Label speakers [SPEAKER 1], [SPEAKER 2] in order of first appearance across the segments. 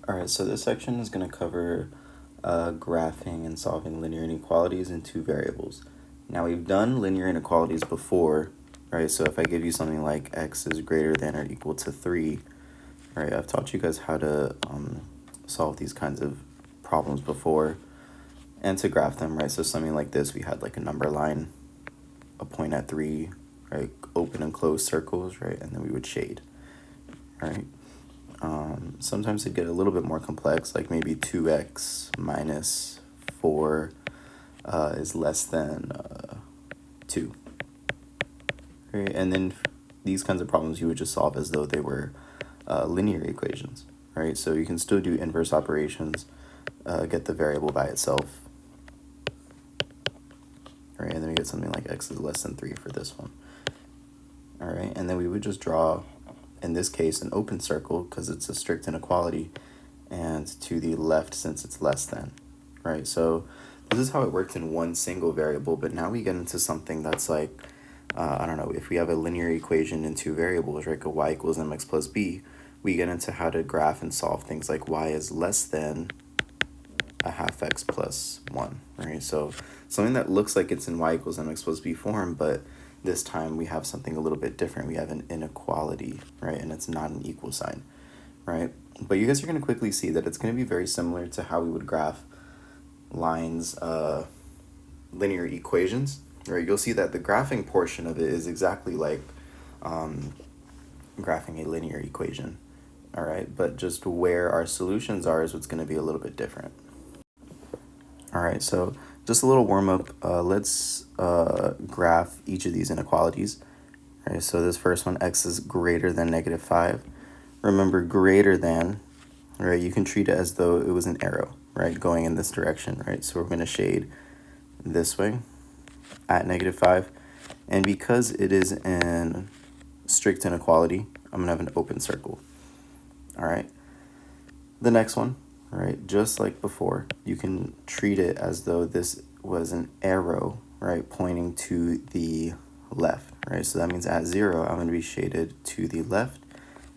[SPEAKER 1] All right, so this section is going to cover graphing and solving linear inequalities in two variables. Now, we've done linear inequalities before, right? So if I give you something like x is greater than or equal to 3, right? I've taught you guys how to solve these kinds of problems before and to graph them, right? So something like this, we had like a number line, a point at 3, right? Open and close circles, right? And then we would shade, right? Sometimes it get a little bit more complex, like maybe 2x minus 4 is less than 2. Right? And then these kinds of problems you would just solve as though they were linear equations, right? So you can still do inverse operations, get the variable by itself, right? And then we get something like x is less than 3 for this one. All right, and then we would just draw, in this case, an open circle because it's a strict inequality, and to the left since it's less than, right? So this is how it worked in one single variable, but now we get into something that's like, I don't know, if we have a linear equation in two variables, right, go y equals mx plus b, we get into how to graph and solve things like y is less than a half x plus 1, right? So something that looks like it's in y equals mx plus b form, but this time we have something a little bit different. We have an inequality, right? And it's not an equal sign, right? But you guys are going to quickly see that it's going to be very similar to how we would graph lines, linear equations, right? You'll see that the graphing portion of it is exactly like graphing a linear equation, all right? But just where our solutions are is what's going to be a little bit different. All right, so just a little warm-up. Let's graph each of these inequalities. All right, so this first one, x is greater than negative 5. Remember, greater than, right, you can treat it as though it was an arrow, right, going in this direction, right? So we're going to shade this way at negative 5. And because it is in strict inequality, I'm going to have an open circle. All right, the next one, right, just like before, you can treat it as though this was an arrow, right, pointing to the left, right? So that means at 0, I'm going to be shaded to the left.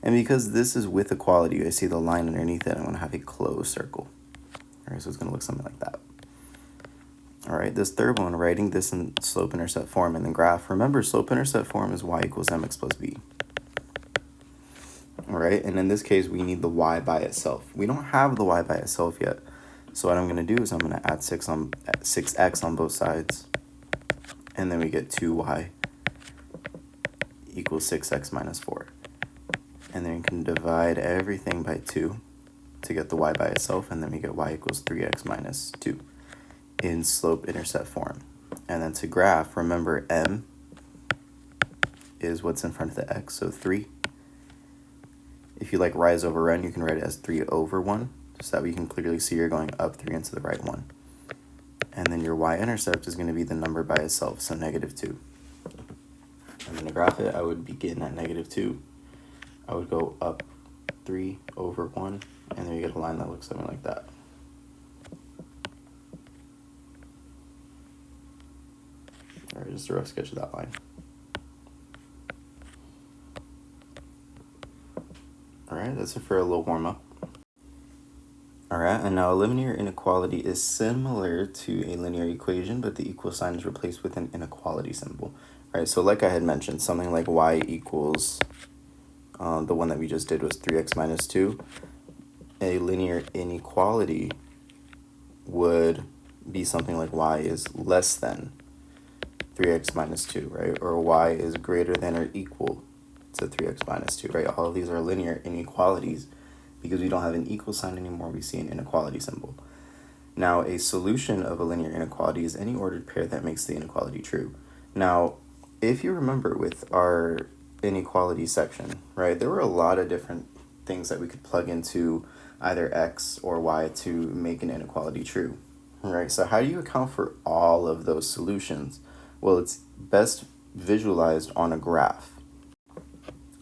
[SPEAKER 1] And because this is with equality, I see the line underneath it, I'm going to have a closed circle. All right, so it's going to look something like that. All right, this third one, writing this in slope-intercept form in the graph. Remember, slope-intercept form is y equals mx plus b. All right, and in this case, we need the y by itself. We don't have the y by itself yet. So what I'm going to do is I'm going to add 6x on both sides. And then we get 2y equals 6x minus 4. And then you can divide everything by 2 to get the y by itself. And then we get y equals 3x minus 2 in slope-intercept form. And then to graph, remember m is what's in front of the x, so 3. If you like rise over run, you can write it as 3 over 1, so that we can clearly see you're going up 3 into the right 1. And then your y-intercept is going to be the number by itself, so negative 2. I'm going to graph it. I would begin at negative 2. I would go up 3 over 1, and then you get a line that looks something like that. All right, just a rough sketch of that line. All right, that's it for a little warm-up. All right, and now a linear inequality is similar to a linear equation, but the equal sign is replaced with an inequality symbol. All right, so like I had mentioned, something like y equals, the one that we just did was 3x minus 2. A linear inequality would be something like y is less than 3x minus 2, right? Or y is greater than or equal to 3x minus 2, right? All of these are linear inequalities. Because we don't have an equal sign anymore, we see an inequality symbol. Now, a solution of a linear inequality is any ordered pair that makes the inequality true. Now, if you remember with our inequality section, right, there were a lot of different things that we could plug into either x or y to make an inequality true, right? So how do you account for all of those solutions? Well, it's best visualized on a graph.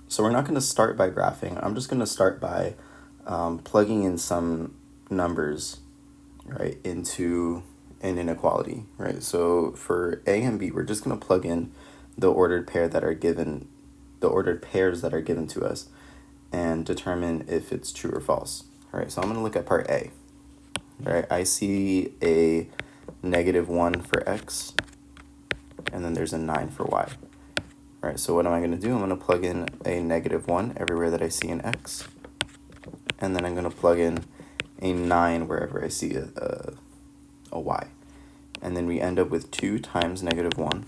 [SPEAKER 1] So we're not going to start by graphing. I'm just going to start by plugging in some numbers, right, into an inequality, right? So for a and b, we're just going to plug in the ordered pair that are given, the ordered pairs that are given to us, and determine if it's true or false, All right, so I'm going to look at part A. All right, I see a -1 for x, and then there's a 9 for y. All right, so what am I going to do? I'm going to plug in a -1 everywhere that I see an x, and then I'm going to plug in a 9 wherever I see a y. And then we end up with 2 times -1,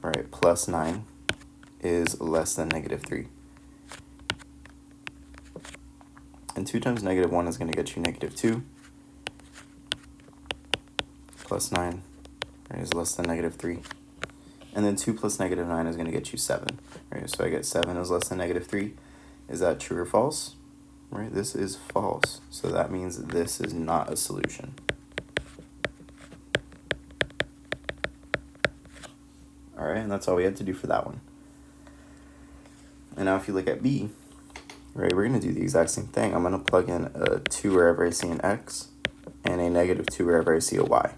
[SPEAKER 1] all right, plus 9 is less than -3. And 2 times -1 is going to get you -2. Plus 9 right, is less than -3. And then 2 plus -9 is going to get you 7. Right? So I get 7 is less than -3. Is that true or false? Right, this is false. So that means this is not a solution. All right, and that's all we had to do for that one. And now if you look at B, right, we're going to do the exact same thing. I'm going to plug in a 2 wherever I see an x and a -2 wherever I see a y.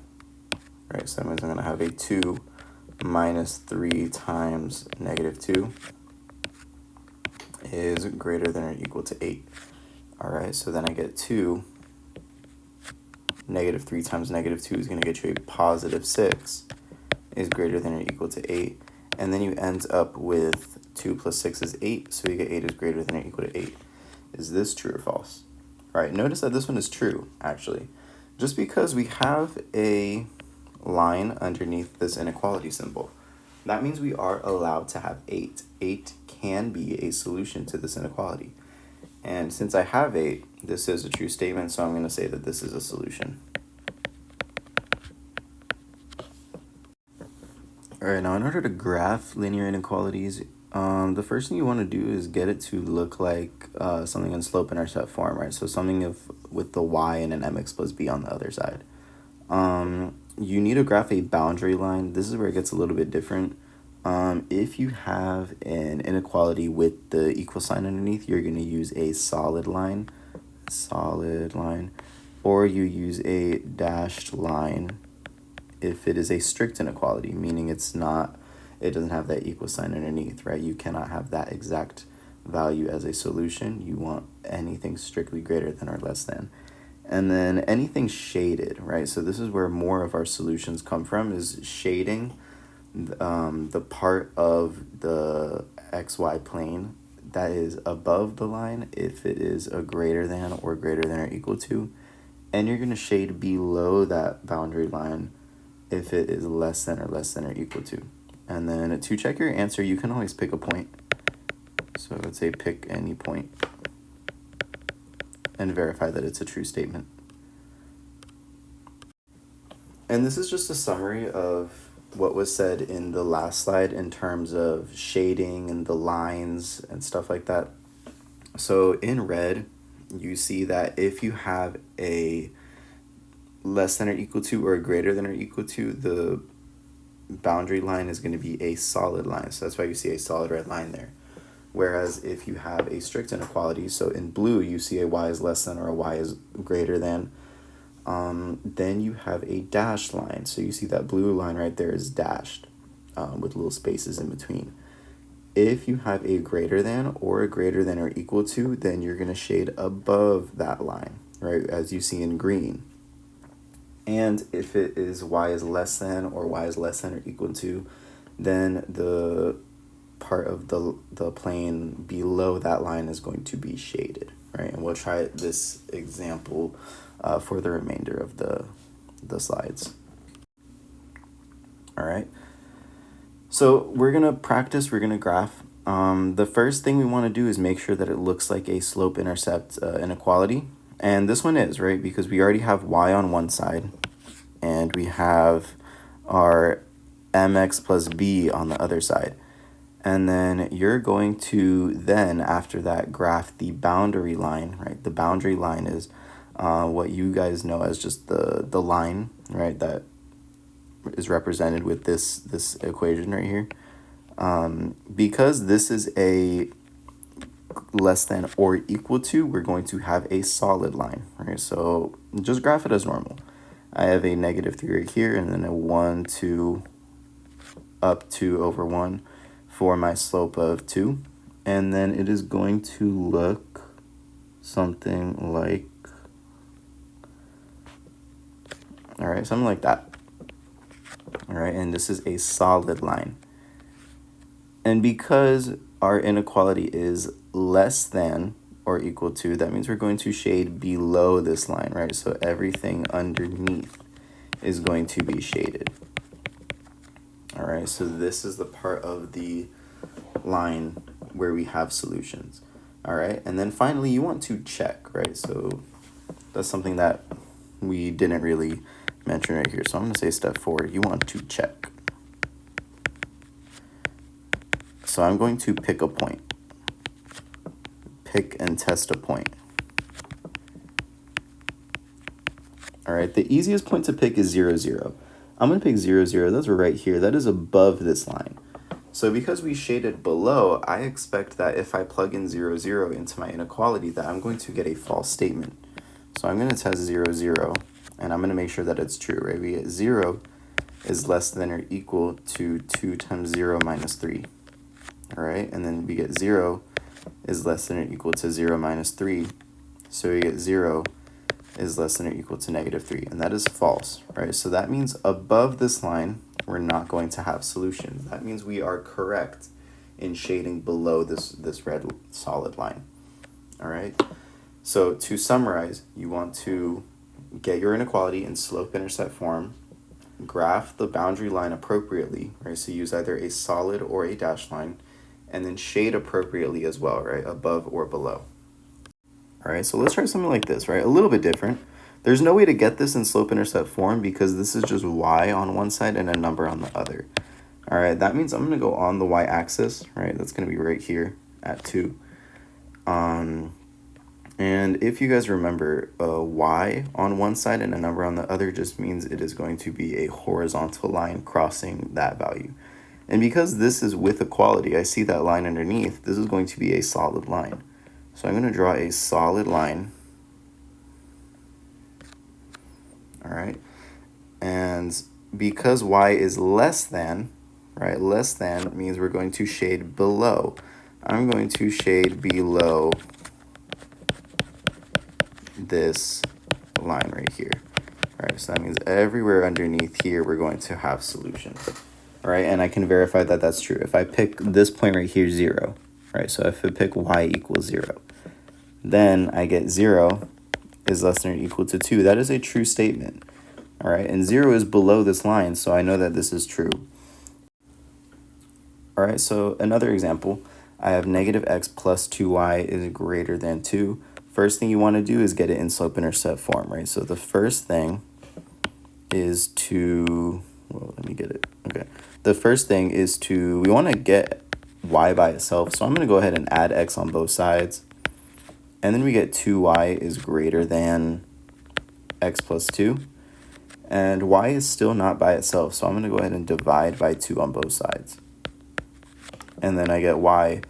[SPEAKER 1] Right, so that means I'm going to have a 2 minus 3 times -2 is greater than or equal to 8. All right, so then I get 2. -3 times -2 is going to get you a positive 6 is greater than or equal to 8. And then you end up with 2 plus 6 is 8, so you get 8 is greater than or equal to 8. Is this true or false? All right, notice that this one is true, actually. Just because we have a line underneath this inequality symbol, that means we are allowed to have 8. 8 can be a solution to this inequality. And since I have 8, this is a true statement, so I'm going to say that this is a solution. All right, now in order to graph linear inequalities, the first thing you want to do is get it to look like something in slope-intercept form, right? So something with the y and an mx plus b on the other side. You need to graph a boundary line. This is where it gets a little bit different. If you have an inequality with the equal sign underneath, you're going to use a solid line, or you use a dashed line if it is a strict inequality, meaning it doesn't have that equal sign underneath, right? You cannot have that exact value as a solution. You want anything strictly greater than or less than. And then anything shaded, right? So this is where more of our solutions come from, is shading the part of the xy plane that is above the line if it is a greater than or equal to, and you're going to shade below that boundary line if it is less than or equal to. And then to check your answer, you can always pick a point. So let's say pick any point and verify that it's a true statement. And this is just a summary of what was said in the last slide in terms of shading and the lines and stuff like that. So in red, you see that if you have a less than or equal to or greater than or equal to, the boundary line is going to be a solid line. So that's why you see a solid red line there. Whereas if you have a strict inequality, so in blue you see a y is less than or a y is greater than, then you have a dashed line. So you see that blue line right there is dashed with little spaces in between. If you have a greater than or equal to, then you're going to shade above that line, right, as you see in green. And if it is y is less than or equal to, then the part of the plane below that line is going to be shaded, right? And we'll try this example for the remainder of the slides. All right. So we're going to practice, we're going to graph. The first thing we want to do is make sure that it looks like a slope-intercept inequality. And this one is, right, because we already have y on one side, and we have our mx plus b on the other side. And then you're going to then, after that, graph the boundary line, right? The boundary line is what you guys know as just the line, right, that is represented with this equation right here. Because this is a less than or equal to, we're going to have a solid line, right? So just graph it as normal. I have a -3 right here, and then a 1, 2, up 2 over 1 for my slope of 2. And then it is going to look something like, all right, something like that. All right, and this is a solid line. And because our inequality is less than or equal to, that means we're going to shade below this line, right? So everything underneath is going to be shaded. All right, so this is the part of the line where we have solutions. All right, and then finally you want to check, right? So that's something that we didn't really mention right here. So I'm going to say step 4, you want to check. So I'm going to pick a point. Pick and test a point. All right, the easiest point to pick is 0, 0. I'm going to pick 0, 0. Those are right here. That is above this line. So because we shaded below, I expect that if I plug in 0, 0 into my inequality, that I'm going to get a false statement. So I'm going to test 0, 0, and I'm going to make sure that it's true, right? We get 0 is less than or equal to 2 times 0 minus 3. All right, and then we get 0 is less than or equal to 0 minus 3. So we get 0 is less than or equal to negative 3, and that is false, right? So that means above this line, we're not going to have solutions. That means we are correct in shading below this red solid line. All right, so to summarize, you want to get your inequality in slope-intercept form, graph the boundary line appropriately, right? So use either a solid or a dashed line, and then shade appropriately as well, right? Above or below. All right, so let's try something like this, right? A little bit different. There's no way to get this in slope-intercept form because this is just y on one side and a number on the other. All right, that means I'm going to go on the y-axis, right? That's going to be right here at 2. And if you guys remember, y on one side and a number on the other just means it is going to be a horizontal line crossing that value. And because this is with equality, I see that line underneath, this is going to be a solid line. So I'm going to draw a solid line. All right. And because y is less than, right, less than means we're going to shade below. I'm going to shade below this line right here. All right, so that means everywhere underneath here, we're going to have solutions. All right, and I can verify that that's true. If I pick this point right here, 0, right? So if I pick y equals 0, then I get 0 is less than or equal to 2. That is a true statement. All right, and 0 is below this line, so I know that this is true. All right, so another example, I have negative x plus 2y is greater than 2. First thing you want to do is get it in slope-intercept form, right? So the first thing is to, well, let me get it. Okay. The first thing is to, we want to get y by itself. So I'm going to go ahead and add x on both sides. And then we get 2y is greater than x plus 2. And y is still not by itself. So I'm going to go ahead and divide by 2 on both sides. And then I get y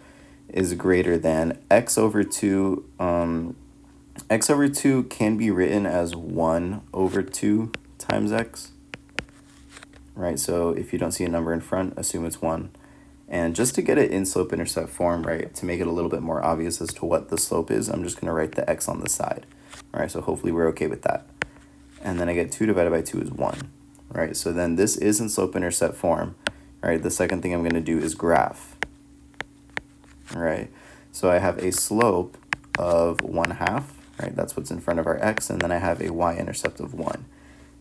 [SPEAKER 1] is greater than x over 2. X over 2 can be written as 1 over 2 times x, right? So if you don't see a number in front, assume it's 1. And just to get it in slope-intercept form, right, to make it a little bit more obvious as to what the slope is, I'm just going to write the x on the side. All right, so hopefully we're okay with that. And then I get 2 divided by 2 is 1, right? So then this is in slope-intercept form, right? The second thing I'm going to do is graph, all right? So I have a slope of 1/2, right? That's what's in front of our x, and then I have a y-intercept of 1.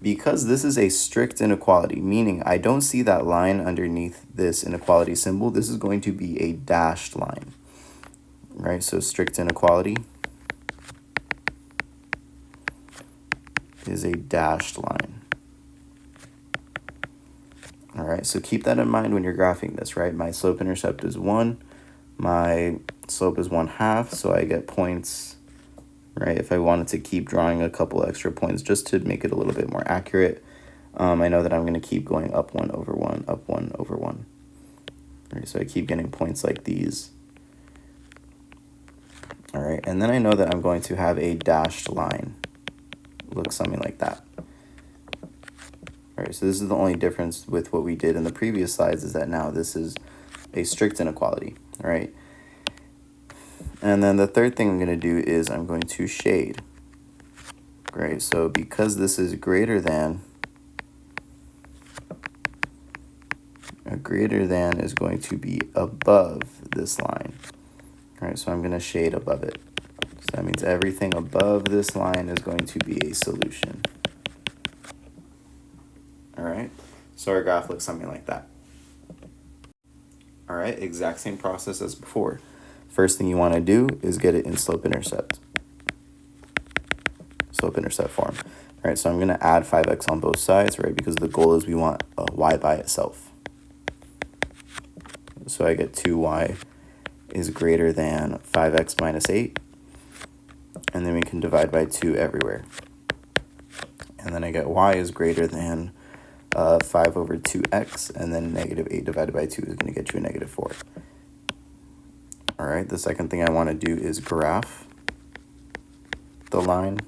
[SPEAKER 1] Because this is a strict inequality, meaning I don't see that line underneath this inequality symbol, this is going to be a dashed line, right? So strict inequality is a dashed line. All right, so keep that in mind when you're graphing this, right? My slope-intercept is 1, my slope is 1/2, so I get points, right? If I wanted to keep drawing a couple extra points just to make it a little bit more accurate, I know that I'm going to keep going up 1 over 1, up 1 over 1. Right, so I keep getting points like these. All right, and then I know that I'm going to have a dashed line. Look something like that. All right, so this is the only difference with what we did in the previous slides, is that now this is a strict inequality, all right? And then the third thing I'm going to do is I'm going to shade. Right, so because this is greater than is going to be above this line. All right, so I'm going to shade above it. So that means everything above this line is going to be a solution. All right, so our graph looks something like that. All right, exact same process as before. First thing you want to do is get it in slope-intercept form. All right, so I'm going to add 5x on both sides, right, because the goal is we want a y by itself. So I get 2y is greater than 5x minus 8, and then we can divide by 2 everywhere. And then I get y is greater than 5 over 2x, and then negative 8 divided by 2 is going to get you a negative 4. All right, the second thing I want to do is graph the line.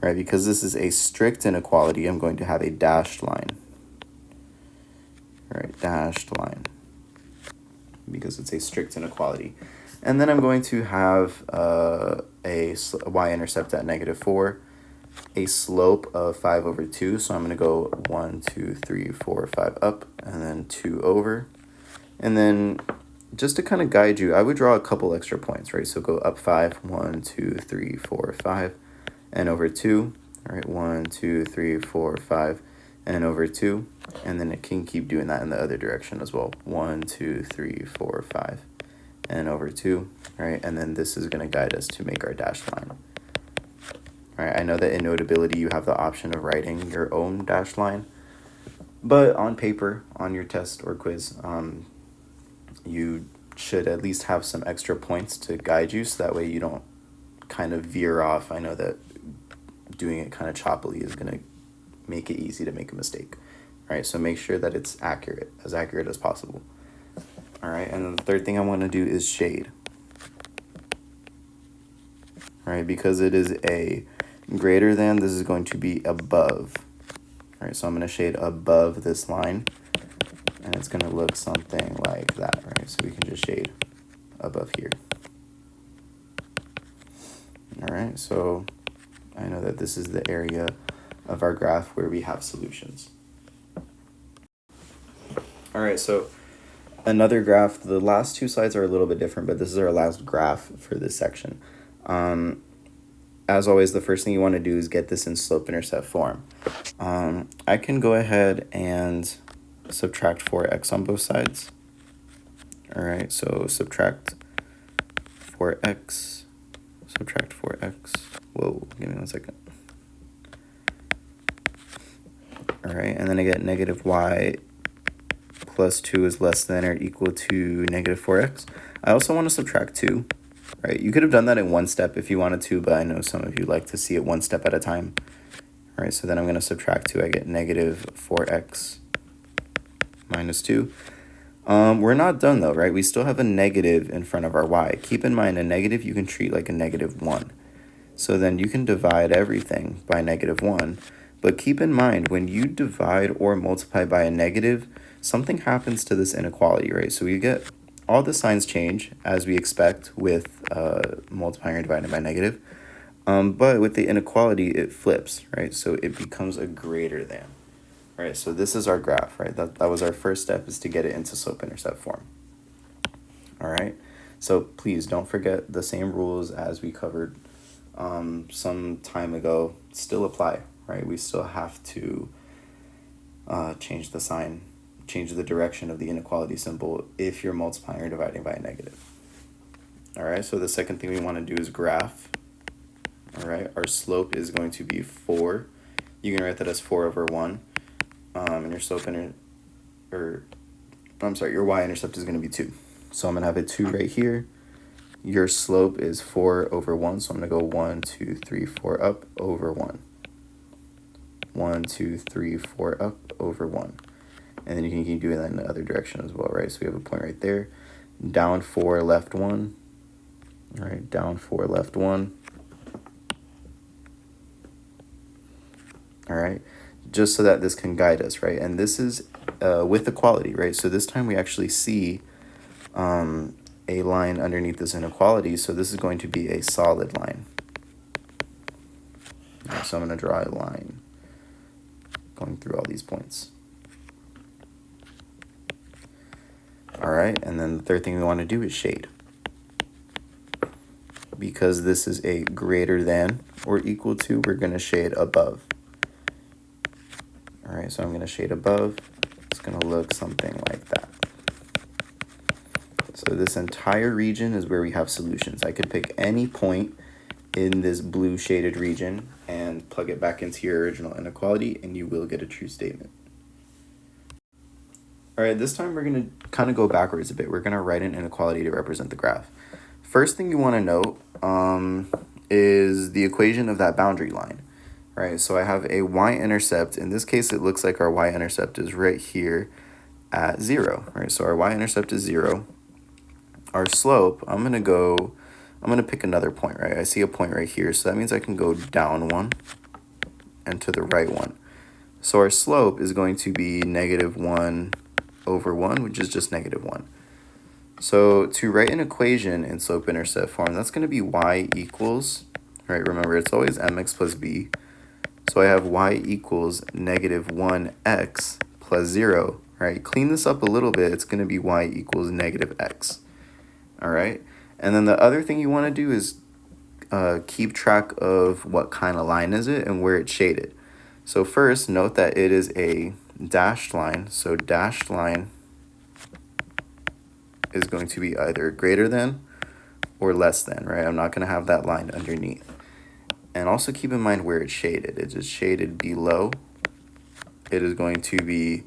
[SPEAKER 1] Right, because this is a strict inequality, I'm going to have a dashed line. All right, dashed line, because it's a strict inequality. And then I'm going to have a y-intercept at negative 4, a slope of 5 over 2, so I'm going to go 1, 2, 3, 4, 5 up, and then 2 over. And then just to kind of guide you, I would draw a couple extra points, right? So go up 5, 1, 2, 3, 4, 5, and over 2. All right, 1, 2, 3, 4, 5, and over 2. And then it can keep doing that in the other direction as well. 1, 2, 3, 4, 5, and over 2. All right, and then this is going to guide us to make our dashed line. All right, I know that in Notability you have the option of writing your own dashed line, but on paper, on your test or quiz, you should at least have some extra points to guide you, so that way you don't kind of veer off. I know that doing it kind of choppily is going to make it easy to make a mistake. All right, so make sure that it's accurate, as accurate as possible. All right, and then the third thing I want to do is shade. All right, because it is a greater than, this is going to be above. All right, so I'm going to shade above this line, and it's going to look something like that, right? So we can just shade above here. All right, so I know that this is the area of our graph where we have solutions. All right, so another graph, the last two slides are a little bit different, but this is our last graph for this section. As always, the first thing you want to do is get this in slope-intercept form. I can go ahead and subtract 4x on both sides. All right, so subtract 4x, Whoa, give me 1 second. All right, and then I get negative y plus 2 is less than or equal to negative 4x. I also want to subtract 2, right? You could have done that in one step if you wanted to, but I know some of you like to see it one step at a time. All right, so then I'm going to subtract 2. I get negative 4x minus 2. We're not done though, right? We still have a negative in front of our y. Keep in mind, a negative you can treat like a negative 1. So then you can divide everything by negative 1. But keep in mind, when you divide or multiply by a negative, something happens to this inequality, right? So we get all the signs change as we expect with multiplying or dividing by negative. But with the inequality, it flips, right? So it becomes a greater than. Right, so this is our graph, right? That was our first step, is to get it into slope-intercept form. All right, so please don't forget the same rules as we covered some time ago still apply, right? We still have to change the sign, change the direction of the inequality symbol if you're multiplying or dividing by a negative. All right, so the second thing we want to do is graph. All right, our slope is going to be 4. You can write that as 4 over 1. And your your y-intercept is going to be 2. So I'm going to have a 2 right here. Your slope is 4 over 1, so I'm going to go 1, 2, 3, 4 up over 1. 1, 2, 3, 4 up over 1. And then you can keep doing that in the other direction as well, right? So we have a point right there. Down 4, left 1. All right, down 4, left 1. All right, just so that this can guide us, right? And this is with equality, right? So this time we actually see a a line underneath this inequality, so this is going to be a solid line. Right, so I'm going to draw a line going through all these points. All right, and then the third thing we want to do is shade. Because this is a greater than or equal to, we're going to shade above. All right, so I'm going to shade above. It's going to look something like that. So this entire region is where we have solutions. I could pick any point in this blue shaded region and plug it back into your original inequality, and you will get a true statement. All right, this time we're going to kind of go backwards a bit. We're going to write an inequality to represent the graph. First thing you want to note is the equation of that boundary line. Right, so I have a y-intercept. In this case, it looks like our y-intercept is right here at 0. Right, so our y-intercept is 0. Our slope, I'm going to pick another point, right? I see a point right here, so that means I can go down 1 and to the right 1. So our slope is going to be -1 over 1, which is just -1. So to write an equation in slope-intercept form, that's going to be y equals, right? Remember, it's always mx plus b. So I have y equals -1x plus 0, right? Clean this up a little bit. It's going to be y equals -x, all right? And then the other thing you want to do is keep track of what kind of line is it and where it's shaded. So first, note that it is a dashed line. So dashed line is going to be either greater than or less than, right? I'm not going to have that line underneath. And also keep in mind where it's shaded. It is shaded below. It is going to be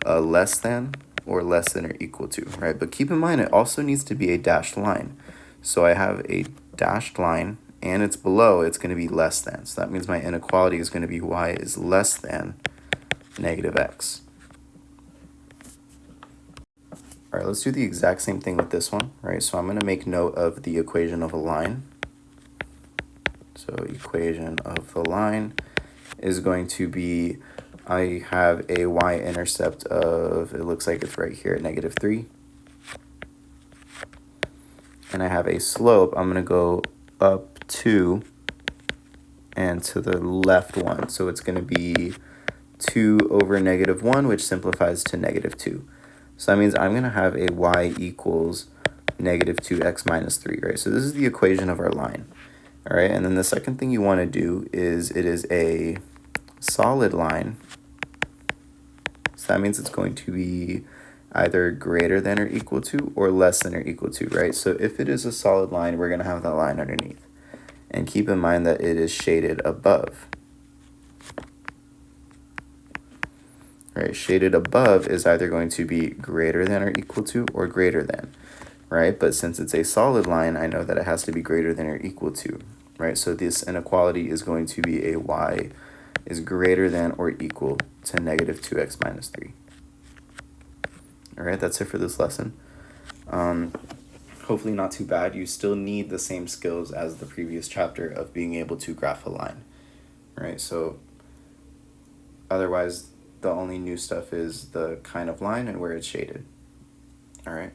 [SPEAKER 1] less than or less than or equal to, right? But keep in mind it also needs to be a dashed line. So I have a dashed line and it's below, it's going to be less than. So that means my inequality is going to be y is less than -x. All right, let's do the exact same thing with this one, right? So I'm going to make note of the equation of a line. So equation of the line is going to be, I have a y-intercept of, it looks like it's right here at -3. And I have a slope, I'm going to go up 2 and to the left 1. So it's going to be 2 over -1, which simplifies to -2. So that means I'm going to have a y equals -2x minus 3, right? So this is the equation of our line, all right? And then the second thing you want to do is it is a solid line. So that means it's going to be either greater than or equal to or less than or equal to, right? So if it is a solid line, we're going to have that line underneath. And keep in mind that it is shaded above. Right, shaded above is either going to be greater than or equal to or greater than, right? But since it's a solid line, I know that it has to be greater than or equal to, right? So this inequality is going to be a y is greater than or equal to -2x minus 3. All right, that's it for this lesson. Hopefully not too bad. You still need the same skills as the previous chapter of being able to graph a line, right? So otherwise, the only new stuff is the kind of line and where it's shaded. All right.